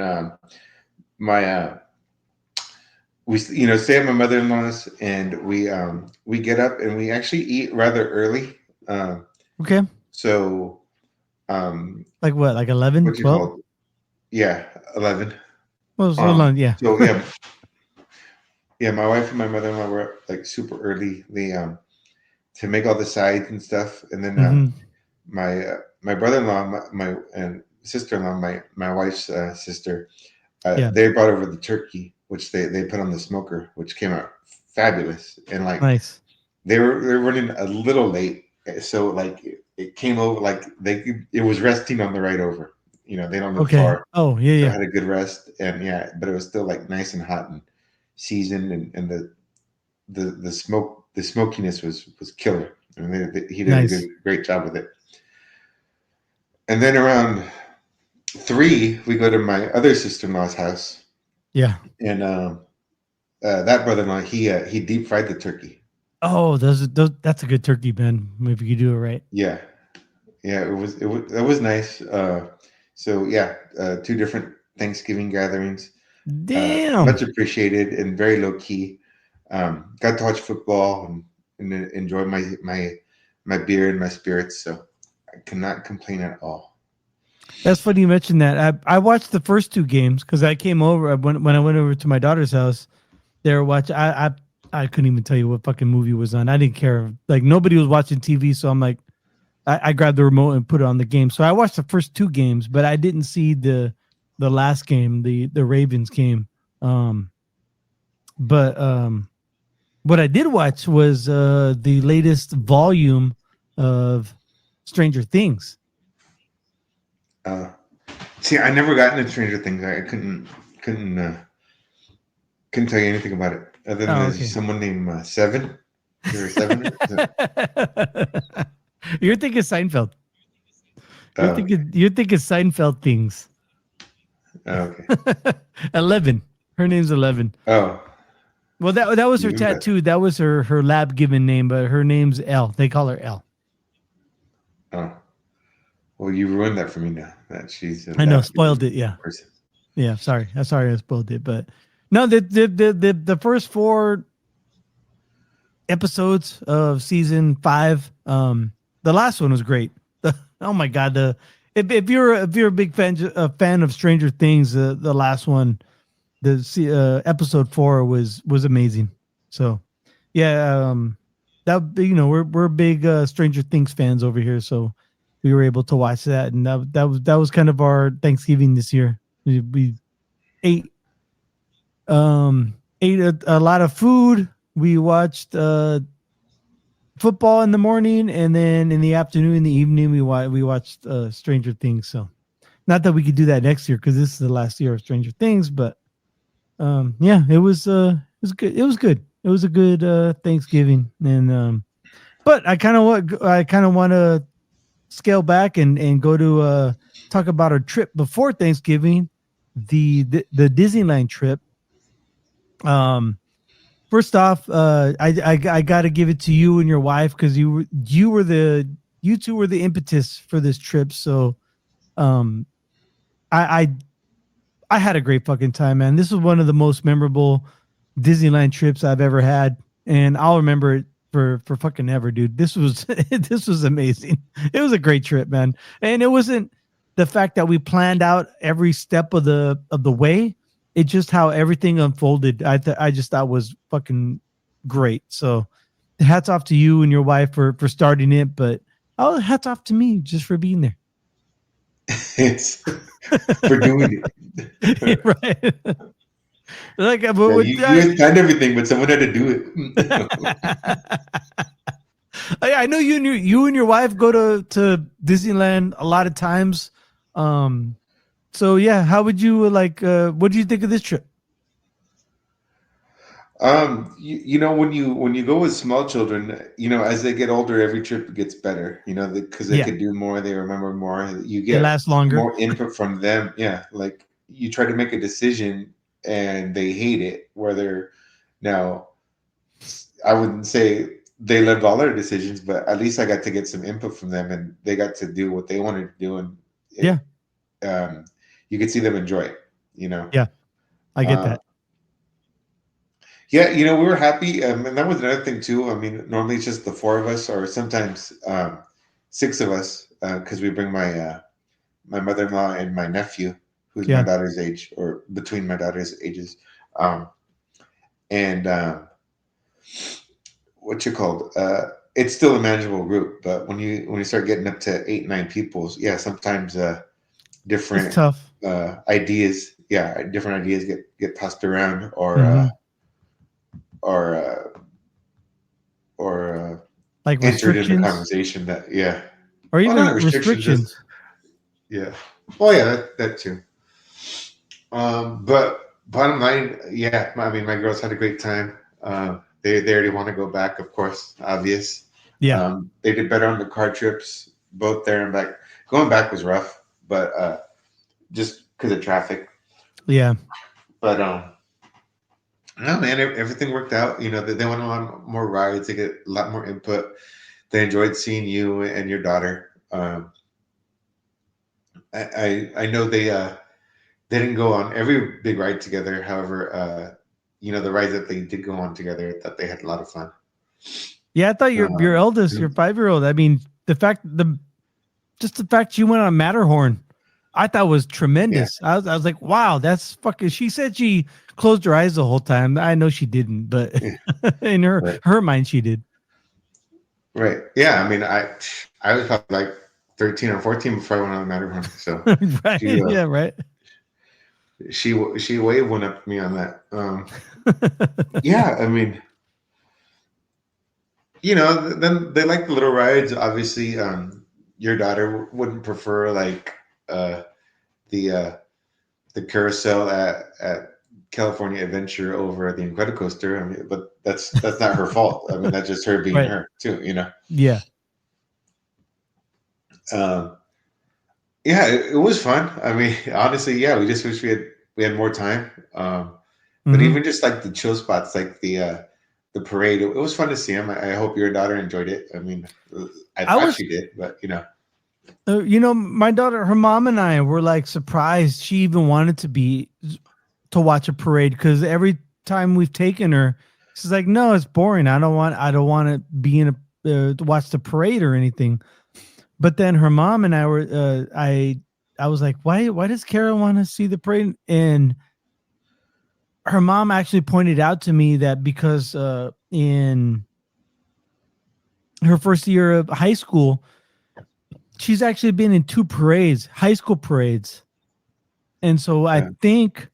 we stay at my mother-in-law's, and we get up and we actually eat rather early. Okay. So, like what? Like 11, 12? Yeah, 11. Well, so long, yeah. So yeah. Yeah, my wife and my mother-in-law were up like super early. They to make all the sides and stuff, and then my brother-in-law, my sister-in-law, my wife's sister, they brought over the turkey, which they put on the smoker, which came out fabulous. And like nice. They were running a little late, so like it came over like it was resting on the ride over. They don't live far. Oh yeah, so I had a good rest, and but it was still like nice and hot and seasoned, and the smokiness was killer. I mean, he did a great job with it. And then around 3, we go to my other sister-in-law's house. Yeah. And that brother-in-law, he deep fried the turkey. Oh, that's a good turkey, Ben. Maybe you do it right. Yeah. It was nice. So yeah, 2 different Thanksgiving gatherings. Damn. Much appreciated and very low key. Got to watch football and enjoy my beer and my spirits. So I cannot complain at all. That's funny you mentioned that. I watched the first 2 games because I came over when I went over to my daughter's house. They were watching. I couldn't even tell you what fucking movie was on. I didn't care. Like nobody was watching TV, so I'm like, I grabbed the remote and put it on the game. So I watched the first 2 games, but I didn't see the last game, the Ravens game. But what I did watch was the latest volume of Stranger Things. See, I never got into Stranger Things. I couldn't tell you anything about it other than there's someone named Seven. There 7. You're thinking Seinfeld. You're thinking Seinfeld things. Okay. 11. Her name's 11. Oh. Well, that was her tattoo. That was her lab given name, but her name's Elle. They call her Elle. Oh. Well, you ruined that for me now. That she's. I know, spoiled it. Yeah. Person. Yeah. Sorry, I spoiled it, but No, the first 4 episodes of season 5, the last one was great. Oh my god, if you're a big fan of Stranger Things, the last one, episode 4 was amazing. So yeah, that we're big Stranger Things fans over here, so we were able to watch that, and that was kind of our Thanksgiving this year. We ate a lot of food. We watched football in the morning, and then in the afternoon, in the evening, we watched Stranger Things. So, not that we could do that next year because this is the last year of Stranger Things, but yeah, it was good. It was good. It was a good Thanksgiving, and but I kind of want to scale back and go to talk about our trip before Thanksgiving, the Disneyland trip. First off, I got to give it to you and your wife because you two were the impetus for this trip. So, I had a great fucking time, man. This was one of the most memorable Disneyland trips I've ever had, and I'll remember it for fucking ever, dude. This was this was amazing. It was a great trip, man. And it wasn't the fact that we planned out every step of the way. It's just how everything unfolded. I just thought was fucking great. So hats off to you and your wife for starting it, but hats off to me just for being there. It's for doing it. Right. Like, you had planned everything, but someone had to do it. I know you and your wife go to Disneyland a lot of times. So yeah, how would you what do you think of this trip? You know, when you go with small children, as they get older, every trip gets better, because they could do more, they remember more, you get last longer, more input from them. Yeah. Like you try to make a decision and they hate it, now I wouldn't say they loved all their decisions, but at least I got to get some input from them and they got to do what they wanted to do. And you could see them enjoy it, Yeah, I get that. Yeah, we were happy. And that was another thing too. I mean, normally it's just the 4 of us or sometimes 6 of us because we bring my mother-in-law and my nephew, who's my daughter's age or between my daughter's ages. What you called? It's still a manageable group, but when you start getting up to 8, 9 people, yeah, sometimes different it's tough. Ideas, different ideas get tossed around or like entered in the conversation or even restrictions. Yeah. Oh yeah, that too. But bottom line, I mean, my girls had a great time. They already want to go back, of course, obvious. Yeah. They did better on the car trips, both there and back. Going back was rough, but just because of traffic. Yeah. But no, man, everything worked out. They went on more rides. They get a lot more input. They enjoyed seeing you and your daughter. I know they didn't go on every big ride together. However, the rides that they did go on together, I thought they had a lot of fun. Yeah, I thought your eldest, your 5-year-old. I mean, the fact you went on Matterhorn, I thought was tremendous. Yeah. I was like, wow, that's fucking. She said she closed her eyes the whole time. I know she didn't, but in her mind, she did. Right. Yeah. I mean, I was probably like 13 or 14 before I went on the Matterhorn. So right. Yeah. Right. She waved one up to me on that. Yeah. I mean, then they like the little rides. Obviously, your daughter wouldn't prefer like the carousel at California Adventure over the Incredicoaster. I mean, but that's not her fault. I mean, that's just her being her too. Yeah. Yeah, it was fun. I mean, honestly, we just wish we had more time. But even just like the chill spots, like the parade, it was fun to see them. I hope your daughter enjoyed it. I mean, I thought she did, but my daughter, her mom and I were like surprised she even wanted to be to watch a parade because every time we've taken her, she's like, "No, it's boring. I don't want to be in to watch the parade or anything." But then her mom and I were, I was like, "Why does Kara want to see the parade?" And her mom actually pointed out to me that because in her first year of high school, she's actually been in 2 parades, high school parades. And so I think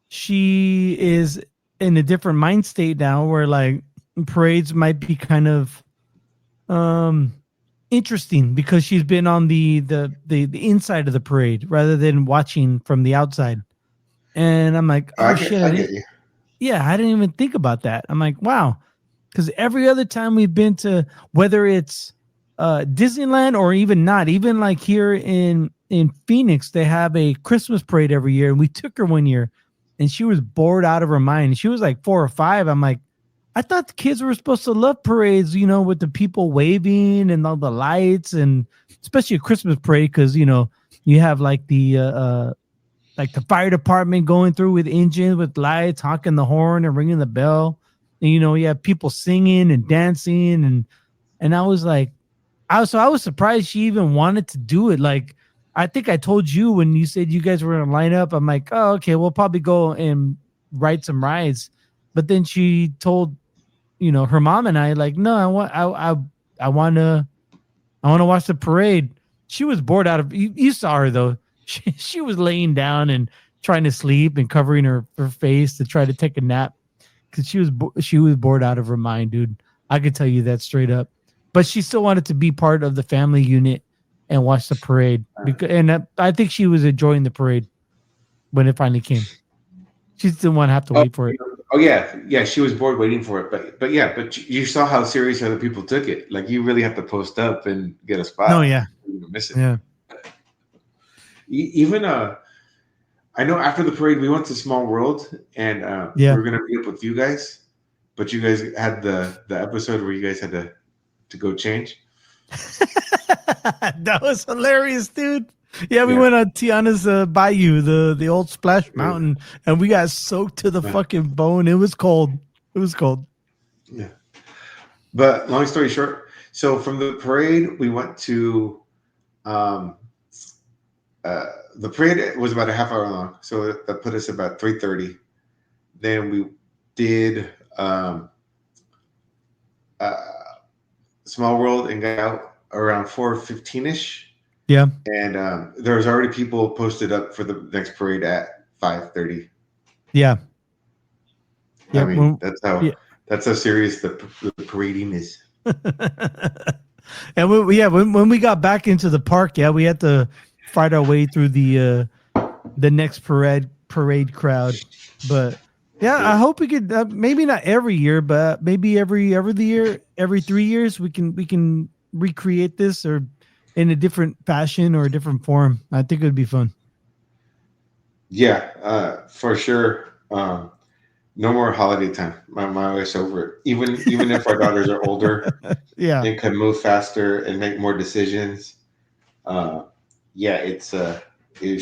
she is in a different mind state now where like parades might be kind of interesting because she's been on the inside of the parade rather than watching from the outside. And I'm like, oh shit. I didn't even think about that. I'm like, wow. Because every other time we've been to, whether it's Disneyland or even not, even like here in Phoenix, they have a Christmas parade every year. And we took her one year and she was bored out of her mind. She was like 4 or 5. I'm like, I thought the kids were supposed to love parades, you know, with the people waving and all the lights, and especially a Christmas parade because, you know, you have like the fire department going through with engines, with lights, honking the horn and ringing the bell. And, you know, you have people singing and dancing. And I was like, I was surprised she even wanted to do it. Like, I think I told you when you said you guys were going to line up, I'm like, oh, okay, we'll probably go and ride some rides. But then she told, you know, her mom and I, like, no, I want to watch the parade. She was bored out of, you saw her though. She was laying down and trying to sleep and covering her face to try to take a nap because she was bored out of her mind, dude. I could tell you that straight up. But she still wanted to be part of the family unit and watch the parade. And I think she was enjoying the parade when it finally came. She didn't want to have to wait for it. Oh yeah, she was bored waiting for it. But you saw how serious other people took it. Like you really have to post up and get a spot. No, yeah, you miss it. Yeah. Even I know after the parade we went to Small World and we were gonna meet up with you guys, but you guys had the episode where you guys had to go change. That was hilarious, dude. Yeah, we went on Tiana's Bayou, the old splash mountain, and we got soaked to the fucking bone. It was cold. Yeah. But long story short, so from the parade, we went to the parade was about a half hour long. So that put us about 3:30. Then we did Small World and got out around 4:15ish. Yeah. And there was already people posted up for the next parade at 5:30. Yeah. I mean, that's how serious the parading is. And when we got back into the park, we had to fight our way through the next parade crowd. But I hope we could maybe not every year, but maybe every 3 years we can recreate this or in a different fashion or a different form. I think it would be fun. Yeah, for sure. No more holiday time. My wife's over it. Even if our daughters are older, and can move faster and make more decisions. It's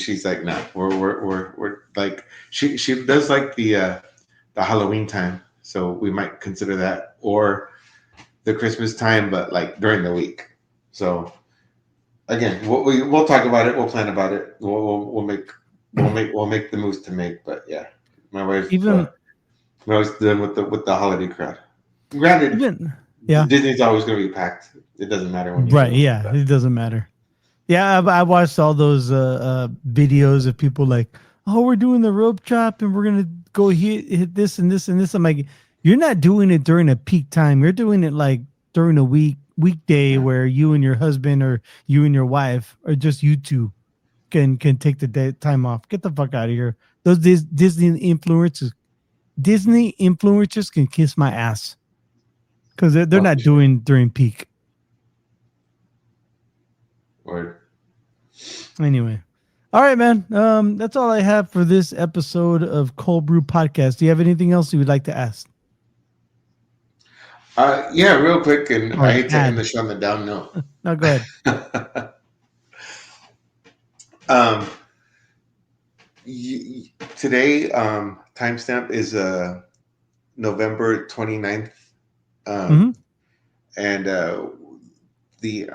she's like, no, we're like she does like the Halloween time, so we might consider that, or the Christmas time, but like during the week. So again, we'll talk about it. We'll plan about it. We'll make the moves to make. But yeah, my wife done with the holiday crowd. Granted, Disney's always going to be packed. It doesn't matter when you it doesn't matter. Yeah, I watched all those videos of people like, oh, we're doing the rope chop and we're gonna go hit this and this and this. I'm like, you're not doing it during a peak time. You're doing it like during a weekday where you and your husband or you and your wife or just you two can take the time off. Get the fuck out of here. Those Disney influencers can kiss my ass because they're not doing during peak. Word. Anyway. All right, man. That's all I have for this episode of Cöld Brüe Podcast. Do you have anything else you would like to ask? Real quick, and I hate to end the show on the down note. No, go ahead. Today, timestamp is November 29th. And the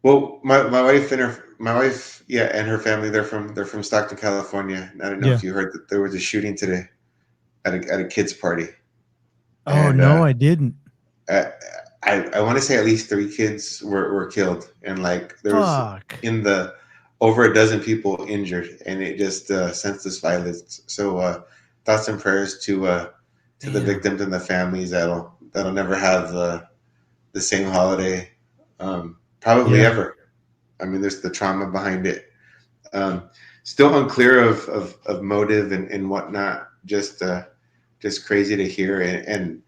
well, my wife and her family, they're from Stockton, California. And I don't know if you heard that there was a shooting today at a kid's party. Oh, and, no, I didn't. I want to say at least 3 kids were killed, and like there was over a dozen people injured, and it just senseless violence. So thoughts and prayers to the victims and the families that'll never have the same holiday probably ever. I mean, there's the trauma behind it. Still unclear of motive and whatnot. Just crazy to hear, and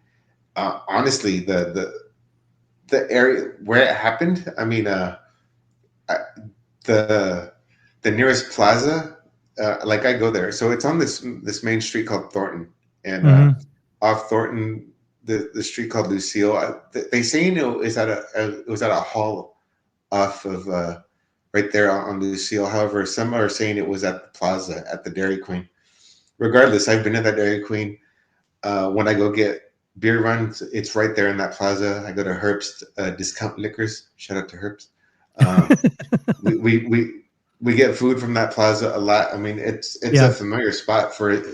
honestly, the area where it happened. I mean, the nearest plaza, like I go there, so it's on this main street called Thornton, and off Thornton, the street called Lucille. They saying it was at a hall off of right there on Lucille. However, some are saying it was at the plaza at the Dairy Queen. Regardless, I've been at that Dairy Queen. When I go get beer runs, it's right there in that plaza. I go to Herbst Discount Liquors. Shout out to Herbst. We get food from that plaza a lot. I mean, it's a familiar spot for it.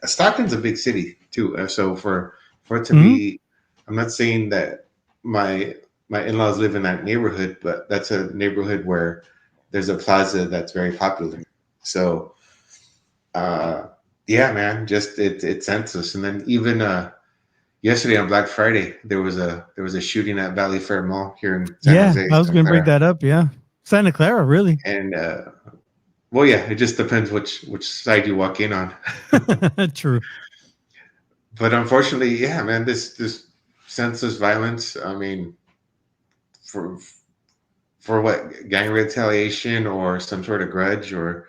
Stockton's a big city too. So for it to be, I'm not saying that my in-laws live in that neighborhood, but that's a neighborhood where there's a plaza that's very popular. So, yeah, man, just it's senseless. And then even yesterday on Black Friday, there was a shooting at Valley Fair Mall here in San Jose. I was going to bring that up. Yeah, Santa Clara, really. And well, yeah, it just depends which side you walk in on. True. But unfortunately, yeah, man, this senseless violence. I mean, for what, gang retaliation or some sort of grudge or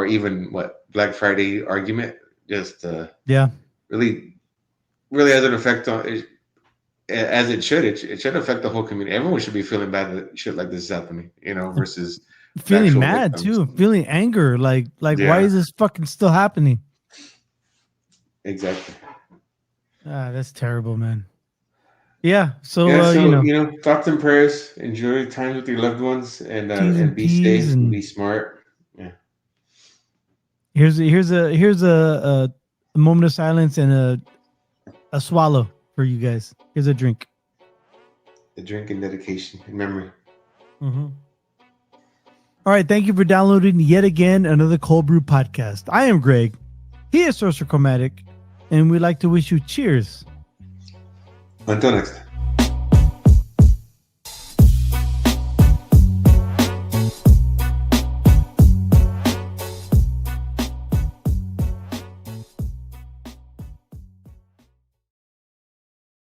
even what, Black Friday argument, just really has an effect on it, as it should. It should affect the whole community. Everyone should be feeling bad that shit like this is happening, versus feeling mad victims. Too, feeling anger, like why is this fucking still happening? Exactly. That's terrible, man. Yeah. So, thoughts and prayers. Enjoy times with your loved ones, and be safe and be smart. Yeah. Here's a moment of silence and a swallow for you guys. Here's a drink. A drink in dedication and memory. All right. Thank you for downloading yet again another Cöld Brüe podcast. I am Greg. He is Sorcerer Chromatic, and we'd like to wish you cheers. Until next time.